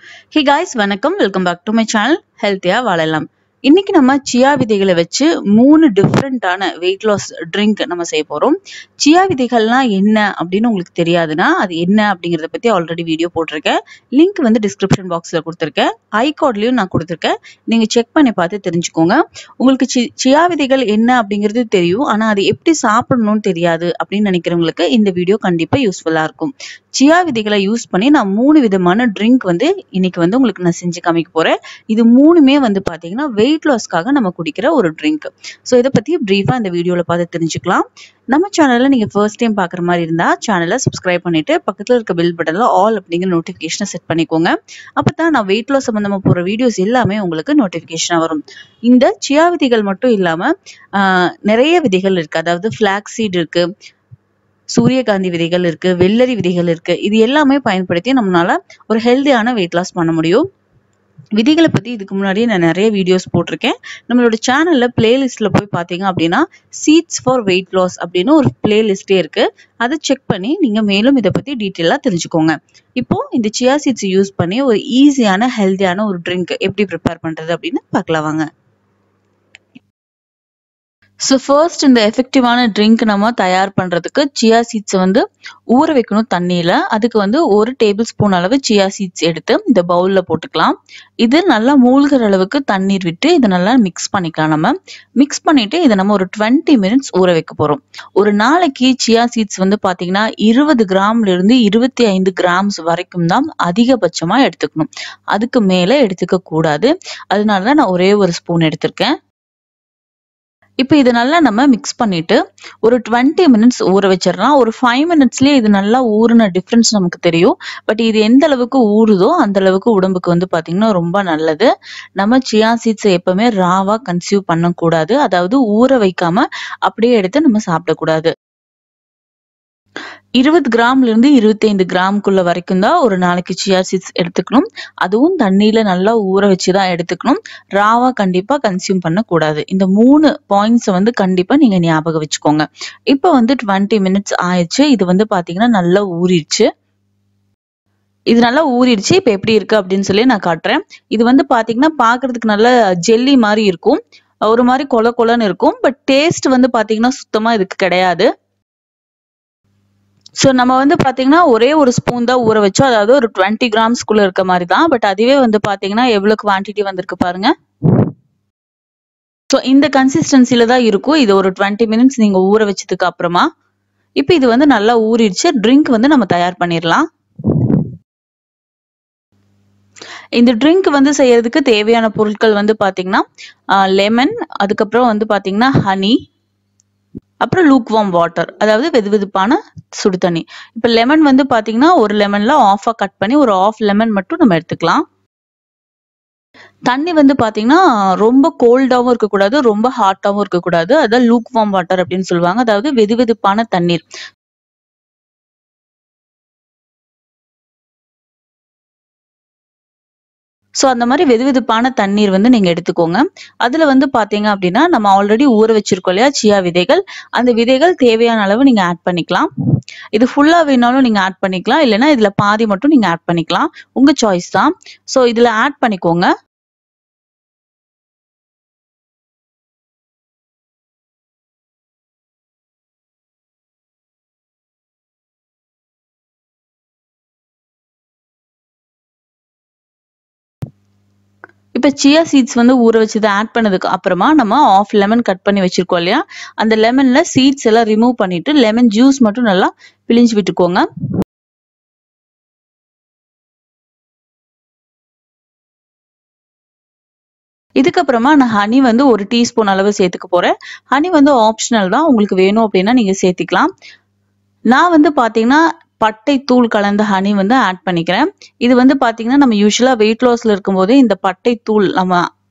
Hey guys, வணக்கம். Welcome back to my channel Healthya Valalam. இன்னைக்கு நம்ம சியா விதைகளை வச்சு 3 டிஃபரெண்டான வெயிட் லாஸ் ட்ரிங்க் நம்ம செய்ய போறோம். சியா விதைகள்லாம் என்ன அப்படின்னு உங்களுக்கு தெரியாதுன்னா அது என்ன அப்படிங்கறத பத்தி ஆல்ரெடி வீடியோ போட்டிருக்கேன். லிங்க் வந்து டிஸ்கிரிப்ஷன் பாக்ஸ்ல கொடுத்திருக்கேன். ஐகார்ட்லயும் நான் கொடுத்திருக்கேன். நீங்க செக் பண்ணி பார்த்து தெரிஞ்சுக்கோங்க. உங்களுக்கு சியா விதைகள் என்ன அப்படிங்கிறது தெரியும். ஆனா அது எப்படி சாப்பிடணும்னு தெரியாது அப்படின்னு நினைக்கிறவங்களுக்கு இந்த வீடியோ கண்டிப்பா யூஸ்ஃபுல்லா இருக்கும். சியா விதைகளை யூஸ் பண்ணி நான் 3 விதமான ட்ரிங்க் வந்து இன்னைக்கு வந்து உங்களுக்கு நான் செஞ்சு காமிக்க போறேன். இது மூணுமே வந்து பாத்தீங்கன்னா வெயிட் லாஸ்க்காக நம்ம குடிக்கிற ஒரு ட்ரிங்க். ஸோ இதை பத்தி பிரீஃபா இந்த வீடியோல பார்த்து தெரிஞ்சுக்கலாம். நம்ம சேனல்ல நீங்க ஃபர்ஸ்ட் டைம் பாக்குற மாதிரி இருந்தா சேனலை சப்ஸ்கிரைப் பண்ணிட்டு பக்கத்துல இருக்க பெல் பட்டன்ல ஆல் அப்படிங்கிற நோட்டிபிகேஷனை செட் பண்ணிக்கோங்க. அப்பதான் நான் வெயிட் லாஸ் சம்பந்தமா போற வீடியோஸ் எல்லாமே உங்களுக்கு நோட்டிபிகேஷனா வரும். இந்த சியா விதைகள் மட்டும் இல்லாம நிறைய விதைகள் இருக்கு. அதாவது ஃபிளாக்ஸ் சீட் இருக்கு, சூரியகாந்தி விதைகள் இருக்கு, வெள்ளரி விதைகள் இருக்கு. இது எல்லாமே பயன்படுத்தி நம்மளால ஒரு ஹெல்தியான வெயிட் லாஸ் பண்ண முடியும். விதிகளை பத்தி இதுக்கு முன்னாடியே நான் நிறைய வீடியோஸ் போட்டிருக்கேன். நம்மளோட சேனல்ல பிளேலிஸ்ட்ல போய் பாத்தீங்க அப்படின்னா சீட்ஸ் ஃபார் வெயிட் லாஸ் அப்படின்னு ஒரு பிளேலிஸ்டே இருக்கு. அதை செக் பண்ணி நீங்க மேலும் இதை பத்தி டீட்டெயிலா தெரிஞ்சுக்கோங்க. இப்போ இந்த சியா சீட்ஸ் யூஸ் பண்ணி ஒரு ஈஸியான ஹெல்தியான ஒரு ட்ரிங்க் எப்படி ப்ரிப்பேர் பண்றது அப்படின்னு பார்க்கலாம் வாங்க. ஸோ ஃபர்ஸ்ட் இந்த எஃபெக்டிவான ட்ரிங்க் நம்ம தயார் பண்ணுறதுக்கு சியா சீட்ஸை வந்து ஊற வைக்கணும் தண்ணியில். அதுக்கு வந்து 1 டேபிள் ஸ்பூன் அளவு சியா சீட்ஸ் எடுத்து இந்த பவுலில் போட்டுக்கலாம். இது நல்லா மூழ்கிற அளவுக்கு தண்ணீர் விட்டு இதை நல்லா மிக்ஸ் பண்ணிக்கலாம். நம்ம மிக்ஸ் பண்ணிட்டு இதை நம்ம ஒரு 20 மினிட்ஸ் ஊற வைக்க போகிறோம். ஒரு நாளைக்கு சியா சீட்ஸ் வந்து பார்த்தீங்கன்னா 20 கிராம்லேருந்து 25 கிராம்ஸ் வரைக்கும் தான் அதிகபட்சமாக எடுத்துக்கணும். அதுக்கு மேலே எடுத்துக்க கூடாது. அதனால தான் நான் ஒரே ஒரு ஸ்பூன் எடுத்திருக்கேன். இப்போ இது நல்லா நம்ம மிக்ஸ் பண்ணிட்டு ஒரு 20 மினிட்ஸ் ஊற வச்சிடலாம். ஒரு 5 மினிட்ஸ்லயே இது நல்லா ஊறின டிஃபரன்ஸ் நமக்கு தெரியும். பட் இது எந்த அளவுக்கு ஊறுதோ அந்த அளவுக்கு உடம்புக்கு வந்து பாத்தீங்கன்னா ரொம்ப நல்லது. நம்ம சியா சீட்ஸ் எப்பவுமே ராவா கன்சியூம் பண்ணக்கூடாது. அதாவது ஊற வைக்காம அப்படியே எடுத்து நம்ம சாப்பிடக்கூடாது. 20 கிராம்ல இருந்து 25 கிராம்குள்ள வரைக்கும் தான் ஒரு நாளைக்கு சியா சீட்ஸ் எடுத்துக்கணும். அதுவும் தண்ணியில நல்லா ஊற வச்சுதான் எடுத்துக்கணும். ராவா கண்டிப்பா கன்சியூம் பண்ணக்கூடாது. இந்த 3 பாயிண்ட்ஸ் வந்து கண்டிப்பா நீங்க ஞாபகம் வச்சுக்கோங்க. இப்ப வந்து 20 மினிட்ஸ் ஆயிடுச்சு. இது வந்து பாத்தீங்கன்னா நல்லா ஊறிடுச்சு. இது நல்லா ஊறிடுச்சு. இப்ப எப்படி இருக்கு அப்படின்னு சொல்லி நான் காட்டுறேன். இது வந்து பாத்தீங்கன்னா பாக்குறதுக்கு நல்ல ஜெல்லி மாதிரி இருக்கும். ஒரு மாதிரி கொல கொலன்னு இருக்கும். பட் டேஸ்ட் வந்து பாத்தீங்கன்னா சுத்தமா இதுக்கு கிடையாது. ஸோ நம்ம வந்து பாத்தீங்கன்னா ஒரே ஒரு ஸ்பூன் தான் ஊற வச்சோம். அதாவது ஒரு 20 கிராம்ஸ்குள்ள இருக்க மாதிரி தான். பட் அதுவே வந்து பாத்தீங்கன்னா எவ்வளவு குவான்டிட்டி வந்திருக்கு பாருங்க. ஸோ இந்த கன்சிஸ்டன்சில தான் இருக்கும். இது ஒரு 20 மினிட்ஸ் நீங்க ஊற வச்சதுக்கு அப்புறமா இப்போ இது வந்து நல்லா ஊறிடுச்சு. ட்ரிங்க் வந்து நம்ம தயார் பண்ணிடலாம். இந்த ட்ரிங்க் வந்து செய்யறதுக்கு தேவையான பொருட்கள் வந்து பாத்தீங்கன்னா லெமன், அதுக்கப்புறம் வந்து பாத்தீங்கன்னா ஹனி, அப்புறம் லூக்வார்ம் வாட்டர், அதாவது வெதுவெதுப்பான சுடு தண்ணி. இப்ப லெமன் வந்து பாத்தீங்கன்னா ஒரு லெமன்ல ஆஃபா கட் பண்ணி ஒரு ஆஃப் லெமன் மட்டும் நம்ம எடுத்துக்கலாம். தண்ணி வந்து பாத்தீங்கன்னா ரொம்ப கோல்டாவும் இருக்கக்கூடாது, ரொம்ப ஹாட்டாவும் இருக்கக்கூடாது. அதான் லூக்வார்ம் வாட்டர் அப்படின்னு சொல்லுவாங்க. அதாவது வெதுவெதுப்பான தண்ணீர். ஸோ அந்த மாதிரி வெதுவெதுப்பான தண்ணீர் வந்து நீங்க எடுத்துக்கோங்க. அதுல வந்து பாத்தீங்க அப்படின்னா நம்ம ஆல்ரெடி ஊற வச்சிருக்கோம் இல்லையா சியா விதைகள், அந்த விதைகள் தேவையான அளவு நீங்க ஆட் பண்ணிக்கலாம். இது ஃபுல்லா வேணாலும் நீங்க ஆட் பண்ணிக்கலாம், இல்லைன்னா இதுல பாதி மட்டும் நீங்க ஆட் பண்ணிக்கலாம். உங்க சாய்ஸ் தான். ஸோ இதுல ஆட் பண்ணிக்கோங்க. இப்ப சியா சீட்ஸ் வந்து ஊற வச்சதை ஆட் பண்ணதுக்கு அப்புறமா நம்ம ஆஃப் லெமன் கட் பண்ணி வச்சிருக்கோம் இல்லையா, அந்த லெமன்ல சீட்ஸ் எல்லாம் ரிமூவ் பண்ணிட்டு லெமன் ஜூஸ் மட்டும் நல்லா பிழிஞ்சு விட்டுக்கோங்க. இதுக்கப்புறமா நான் ஹனி வந்து 1 டீஸ்பூன் அளவு சேர்த்துக்க போறேன். ஹனி வந்து ஆப்ஷனல் தான். உங்களுக்கு வேணும் அப்படின்னா நீங்க சேர்த்துக்கலாம். நான் வந்து பாத்தீங்கன்னா பட்டை தூள் கலந்த ஹனி வந்து ஆட் பண்ணிக்கிறேன். இது வந்து பாத்தீங்கன்னா நம்ம யூஸ்வலா வெயிட் லாஸ்ல இருக்கும்போது இந்த பட்டை தூள் நம்ம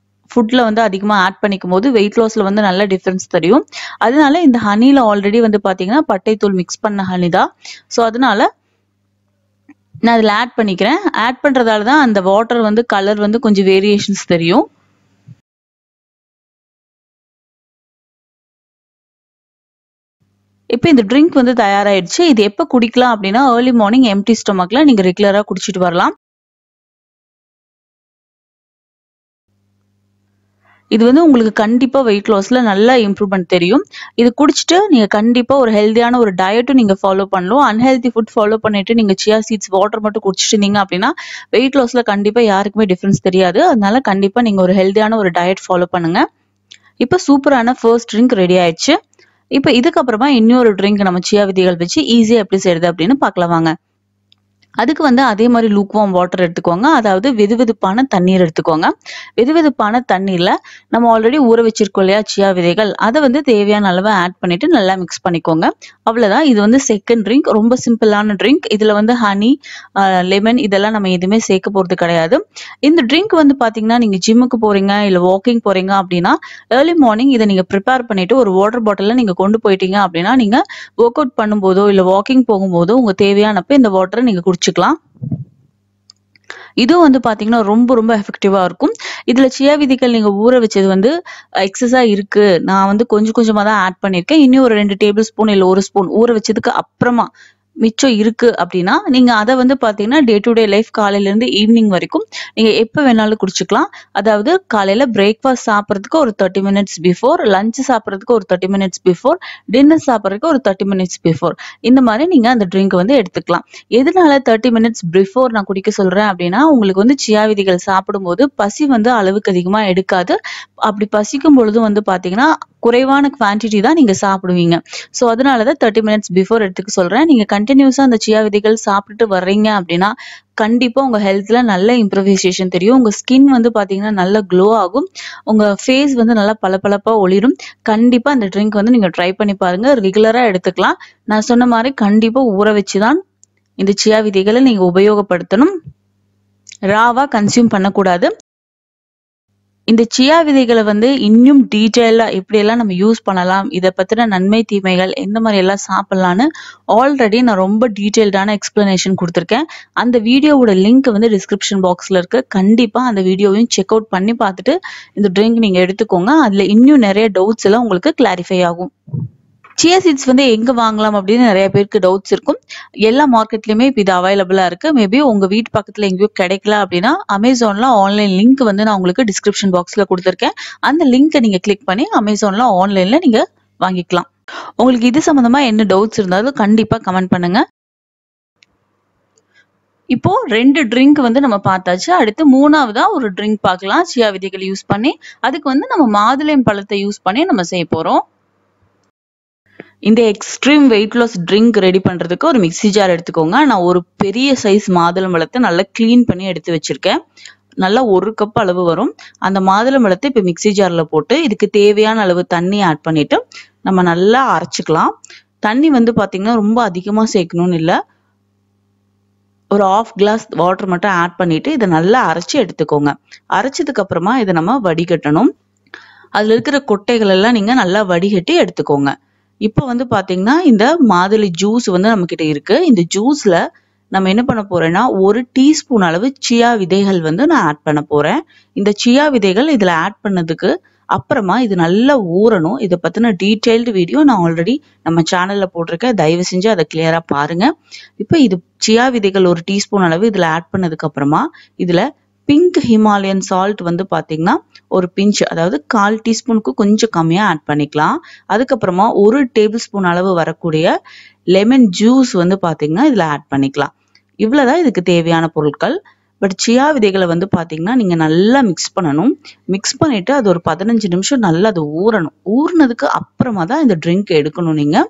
ஃபுட்ல வந்து அதிகமா ஆட் பண்ணிக்கும் போது வெயிட் லாஸ்ல வந்து நல்ல டிஃபரன்ஸ் தெரியும். அதனால இந்த ஹனில ஆல்ரெடி வந்து பாத்தீங்கன்னா பட்டை தூள் மிக்ஸ் பண்ண ஹனி தான். ஸோ அதனால நான் அதில் ஆட் பண்ணிக்கிறேன். ஆட் பண்றதால தான் அந்த வாட்டர் வந்து கலர் வந்து கொஞ்சம் வேரியேஷன்ஸ் தெரியும். இப்போ இந்த ட்ரிங்க் வந்து தயாராயிடுச்சு. இது எப்போ குடிக்கலாம் அப்படின்னா ஏர்லி மார்னிங் எம்டி ஸ்டொமக்ல நீங்க ரெகுலரா குடிச்சிட்டு வரலாம். இது வந்து உங்களுக்கு கண்டிப்பா வெயிட் லாஸ்ல நல்ல இம்ப்ரூவ்மெண்ட் தெரியும். இது குடிச்சிட்டு நீங்க கண்டிப்பா ஒரு ஹெல்தியான ஒரு டயட்டும் நீங்க ஃபாலோ பண்ணலாம். அன்ஹெல்தி ஃபுட் ஃபாலோ பண்ணிட்டு நீங்க சியா சீட்ஸ் வாட்டர் மட்டும் குடிச்சிட்டு இருந்தீங்க அப்படின்னா வெயிட் லாஸ்ல கண்டிப்பா யாருக்குமே டிஃபரன்ஸ் தெரியாது. அதனால கண்டிப்பா நீங்க ஒரு ஹெல்தியான ஒரு டயட் ஃபாலோ பண்ணுங்க. இப்ப சூப்பரான ஃபர்ஸ்ட் ட்ரிங்க் ரெடி ஆயிடுச்சு. இப்ப இதுக்கப்புறமா இன்னொரு ட்ரிங்க் நம்ம சியா விதைகள் வச்சு ஈஸியா எப்படி செய்யறது அப்படின்னு பார்க்கலாம் வாங்க. அதுக்கு வந்து அதே மாதிரி லூக்வார்ம் வாட்டர் எடுத்துக்கோங்க. அதாவது வெதுவெதுப்பான தண்ணீர் எடுத்துக்கோங்க. வெதுவெதுப்பான தண்ணீர்ல நம்ம ஆல்ரெடி ஊற வச்சிருக்கோம் இல்லையா சியா விதைகள், அதை வந்து தேவையான அளவு ஆட் பண்ணிட்டு நல்லா மிக்ஸ் பண்ணிக்கோங்க. அவ்வளவுதான். இது வந்து செகண்ட் ட்ரிங்க். ரொம்ப சிம்பிளான ட்ரிங்க். இதுல வந்து ஹனி, லெமன் இதெல்லாம் நம்ம எதுவுமே சேர்க்க போறது கிடையாது. இந்த ட்ரிங்க் வந்து பாத்தீங்கன்னா நீங்க ஜிம்முக்கு போறீங்க இல்ல வாக்கிங் போறீங்க அப்படின்னா ஏர்லி மார்னிங் இதை நீங்க ப்ரிப்பேர் பண்ணிட்டு ஒரு வாட்டர் பாட்டில நீங்க கொண்டு போயிட்டீங்க அப்படின்னா நீங்க ஒர்க் அவுட் பண்ணும்போதோ இல்ல வாக்கிங் போகும்போதோ உங்க தேவையானப்ப இந்த வாட்டரை நீங்க குடிச்சுக்கலாம். இதுவும் வந்து பாத்தீங்கன்னா ரொம்ப ரொம்ப எஃபெக்டிவா இருக்கும். இதுல சியா விதைகள் நீங்க ஊற வச்சது வந்து எக்ஸஸா இருக்கு, நான் வந்து கொஞ்சம் கொஞ்சமா தான் ஆட் பண்ணிருக்கேன், இன்னும் ஒரு 2 டேபிள் ஸ்பூன் இல்ல 1 ஸ்பூன் ஊற வச்சதுக்கு அப்புறமா மிச்சம் இருக்கு அப்படின்னா நீங்க அதை வந்து பாத்தீங்கன்னா டே டு டே லைஃப் காலையில இருந்து ஈவினிங் வரைக்கும் நீங்க எப்ப வேணாலும் குடிச்சுக்கலாம். அதாவது காலையில பிரேக்ஃபாஸ்ட் சாப்பிட்றதுக்கு ஒரு 30 மினிட்ஸ் பிஃபோர், லஞ்ச் சாப்பிட்றதுக்கு ஒரு 30 மினிட்ஸ் பிஃபோர், டின்னர் சாப்பிட்றதுக்கு ஒரு 30 மினிட்ஸ் பிஃபோர், இந்த மாதிரி நீங்க அந்த ட்ரிங்க் வந்து எடுத்துக்கலாம். எதனால 30 மினிட்ஸ் பிஃபோர் நான் குடிக்க சொல்றேன் அப்படின்னா உங்களுக்கு வந்து சியா விதைகள் சாப்பிடும்போது பசி வந்து அளவுக்கு அதிகமா எடுக்காது. அப்படி பசிக்கும் பொழுது வந்து பாத்தீங்கன்னா குறைவான குவான்டிட்டி தான் நீங்க சாப்பிடுவீங்க. சோ அதனாலதான் 30 மினிட்ஸ் பிஃபோர் எடுத்துக்க சொல்றேன். நீங்க கண்டினியூஸா அந்த சியா விதைகள் சாப்பிட்டுட்டு வர்றீங்க அப்படின்னா கண்டிப்பா உங்க ஹெல்த்ல நல்ல இம்ப்ரூவைசேஷன் தெரியும். உங்க ஸ்கின் வந்து பாத்தீங்கன்னா நல்ல க்ளோ ஆகும். உங்க ஃபேஸ் வந்து நல்லா பளபளப்பா ஒளிரும். கண்டிப்பா அந்த ட்ரிங்க் வந்து நீங்க ட்ரை பண்ணி பாருங்க. ரெகுலரா எடுத்துக்கலாம். நான் சொன்ன மாதிரி கண்டிப்பா ஊற வச்சுதான் இந்த சியா விதைகளை நீங்க உபயோகப்படுத்தணும். ராவா கன்சியூம் பண்ணக்கூடாது. இந்த சியா விதைகளை வந்து இன்னும் டீட்டெயிலா எப்படி எல்லாம் நம்ம யூஸ் பண்ணலாம், இதை பத்தின நன்மை தீமைகள் எந்த மாதிரி எல்லாம் சாப்பிடலான்னு ஆல்ரெடி நான் ரொம்ப டீட்டெயில்டான எக்ஸ்பிளனேஷன் கொடுத்துருக்கேன். அந்த வீடியோவோட லிங்க் வந்து டிஸ்கிரிப்ஷன் பாக்ஸ்ல இருக்கு. கண்டிப்பா அந்த வீடியோவையும் செக் அவுட் பண்ணி பார்த்துட்டு இந்த ட்ரிங்க் நீங்க எடுத்துக்கோங்க. அதுல இன்னும் நிறைய டவுட்ஸ் எல்லாம் உங்களுக்கு கிளாரிஃபை ஆகும். சியா சீட்ஸ் வந்து எங்க வாங்கலாம் அப்படின்னு நிறைய பேருக்கு டவுட்ஸ் இருக்கும். எல்லா மார்க்கெட்லயுமே இப்போ இது அவைலபிளா இருக்கு. மேபி உங்க வீட்டு பக்கத்துல எங்கேயோ கிடைக்கல அப்படின்னா அமேசான்ல ஆன்லைன் லிங்க் வந்து நான் உங்களுக்கு டிஸ்கிரிப்ஷன் பாக்ஸ்ல கொடுத்துருக்கேன். அந்த லிங்கை நீங்க கிளிக் பண்ணி அமேசான்ல ஆன்லைன்ல நீங்க வாங்கிக்கலாம். உங்களுக்கு இது சம்பந்தமா என்ன டவுட்ஸ் இருந்தாலும் கண்டிப்பா கமெண்ட் பண்ணுங்க. இப்போ 2 ட்ரிங்க் வந்து நம்ம பார்த்தாச்சு. அடுத்து 3வதா ஒரு ட்ரிங்க் பார்க்கலாம் சியா விதைகளை யூஸ் பண்ணி. அதுக்கு வந்து நம்ம மாதுளம் பழத்தை யூஸ் பண்ணி நம்ம செய்ய போறோம். இந்த extreme weight loss drink ready பண்றதுக்கு ஒரு மிக்ஸி ஜார் எடுத்துக்கோங்க. நான் ஒரு பெரிய சைஸ் மாதுளம் பழத்தை நல்லா கிளீன் பண்ணி எடுத்து வச்சிருக்கேன். நல்லா 1 கப் அளவு வரும். அந்த மாதுளம் பழத்தை இப்ப மிக்ஸி ஜார்ல போட்டு இதுக்கு தேவையான அளவு தண்ணி ஆட் பண்ணிட்டு நம்ம நல்லா அரைச்சுக்கலாம். தண்ணி வந்து பாத்தீங்கன்னா ரொம்ப அதிகமா சேர்க்கணும்னு இல்லை, ஒரு 1/2 கிளாஸ் வாட்டர் மட்டும் ஆட் பண்ணிட்டு இதை நல்லா அரைச்சு எடுத்துக்கோங்க. அரைச்சதுக்கு அப்புறமா இதை நம்ம வடிகட்டணும். அதுல இருக்கிற கொட்டைகள் எல்லாம் நீங்க நல்லா வடிகட்டி எடுத்துக்கோங்க. இப்போ வந்து பாத்தீங்கன்னா இந்த மாதுளை ஜூஸ் வந்து நம்ம கிட்ட இருக்கு. இந்த ஜூஸ்ல நம்ம என்ன பண்ண போறேன்னா 1 டீஸ்பூன் அளவு சியா விதைகள் வந்து நான் ஆட் பண்ண போறேன். இந்த சியா விதைகள் இதுல ஆட் பண்ணதுக்கு அப்புறமா இது நல்லா ஊறணும். இதை பத்தின டீடைல்டு வீடியோ நான் ஆல்ரெடி நம்ம சேனல்ல போட்டிருக்கேன். தயவு செஞ்சு அதை கிளியரா பாருங்க. இப்போ இது சியா விதைகள் 1 டீஸ்பூன் அளவு இதுல ஆட் பண்ணதுக்கு அப்புறமா இதுல பிங்க் ஹிமாலயன் சால்ட் வந்து பாத்தீங்கன்னா ஒரு பிஞ்ச், அதாவது 1/4 டீஸ்பூனுக்கு கொஞ்சம் கம்மியா ஆட் பண்ணிக்கலாம். அதுக்கப்புறமா 1 டேபிள் ஸ்பூன் அளவு வரக்கூடிய லெமன் ஜூஸ் வந்து பாத்தீங்கன்னா இதுல ஆட் பண்ணிக்கலாம். இவ்வளவுதான் இதுக்கு தேவையான பொருட்கள். பட் சியா விதைகளை வந்து பாத்தீங்கன்னா நீங்க நல்லா மிக்ஸ் பண்ணணும். மிக்ஸ் பண்ணிட்டு அது ஒரு 15 நிமிஷம் நல்லா அது ஊறணும். ஊறினதுக்கு அப்புறமா தான் இந்த ட்ரிங்க் எடுக்கணும். நீங்க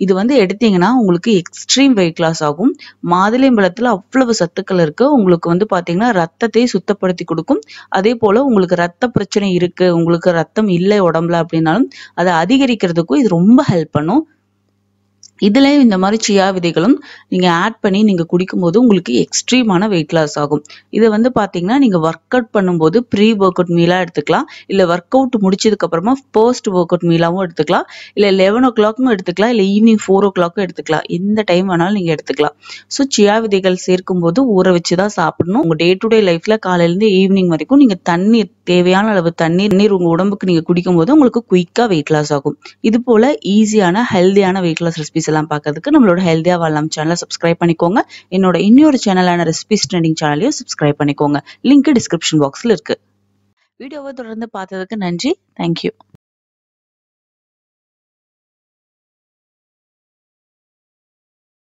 இது வந்து எடுத்தீங்கன்னா உங்களுக்கு எக்ஸ்ட்ரீம் வெயிட் லாஸ் ஆகும். மாதுளம்பழத்துல அவ்வளவு சத்துக்கள் இருக்கு. உங்களுக்கு வந்து பாத்தீங்கன்னா ரத்தத்தை சுத்தப்படுத்தி கொடுக்கும். அதே போல உங்களுக்கு ரத்த பிரச்சனை இருக்கு, உங்களுக்கு ரத்தம் இல்லை உடம்புல அப்படின்னாலும் அதை அதிகரிக்கிறதுக்கும் இது ரொம்ப ஹெல்ப் பண்ணும். இதுலயும் இந்த மாதிரி சியா விதைகளும் நீங்க ஆட் பண்ணி நீங்க குடிக்கும்போது உங்களுக்கு எக்ஸ்ட்ரீமான வெயிட் லாஸ் ஆகும். இதை வந்து பாத்தீங்கன்னா நீங்க ஒர்க் அவுட் பண்ணும்போது ப்ரீ ஒர்க் அவுட் மீலா எடுத்துக்கலாம், இல்ல ஒர்க் அவுட் முடிச்சதுக்கு அப்புறமா போஸ்ட் ஒர்க் அவுட் மீலாவும் எடுத்துக்கலாம், இல்ல 11 o'clock எடுத்துக்கலாம், இல்ல ஈவினிங் 4 o'clock எடுத்துக்கலாம். எந்த டைம் வேணாலும் நீங்க எடுத்துக்கலாம். ஸோ சியா விதைகள் சேர்க்கும் போது ஊற வச்சுதான் சாப்பிடணும். உங்க டே டு டே லைஃப்ல காலையில இருந்து ஈவினிங் வரைக்கும் நீங்க தண்ணீர், தேவையான அளவு தண்ணீர் உங்க உடம்புக்கு நீங்க குடிக்கும் போது உங்களுக்கு குயிக்கா வெயிட் லாஸ் ஆகும். இது போல ஈஸியான ஹெல்தியான வெயிட் லாஸ் ரெசிபிஸ் எல்லாம் பார்க்கிறதுக்கு நம்மளோட ஹெல்தியா வாழலாம் சேனலை சப்ஸ்கிரைப் பண்ணிக்கோங்க. என்னோட இன்னொரு சேனலான ரெசிபிஸ் ட்ரெண்டிங் சேனலையும் சப்ஸ்கிரைப் பண்ணிக்கோங்க. லிங்க் டிஸ்கிரிப்ஷன் பாக்ஸ்ல இருக்கு. வீடியோவை தொடர்ந்து பார்த்ததுக்கு நன்றி. தேங்க்யூ.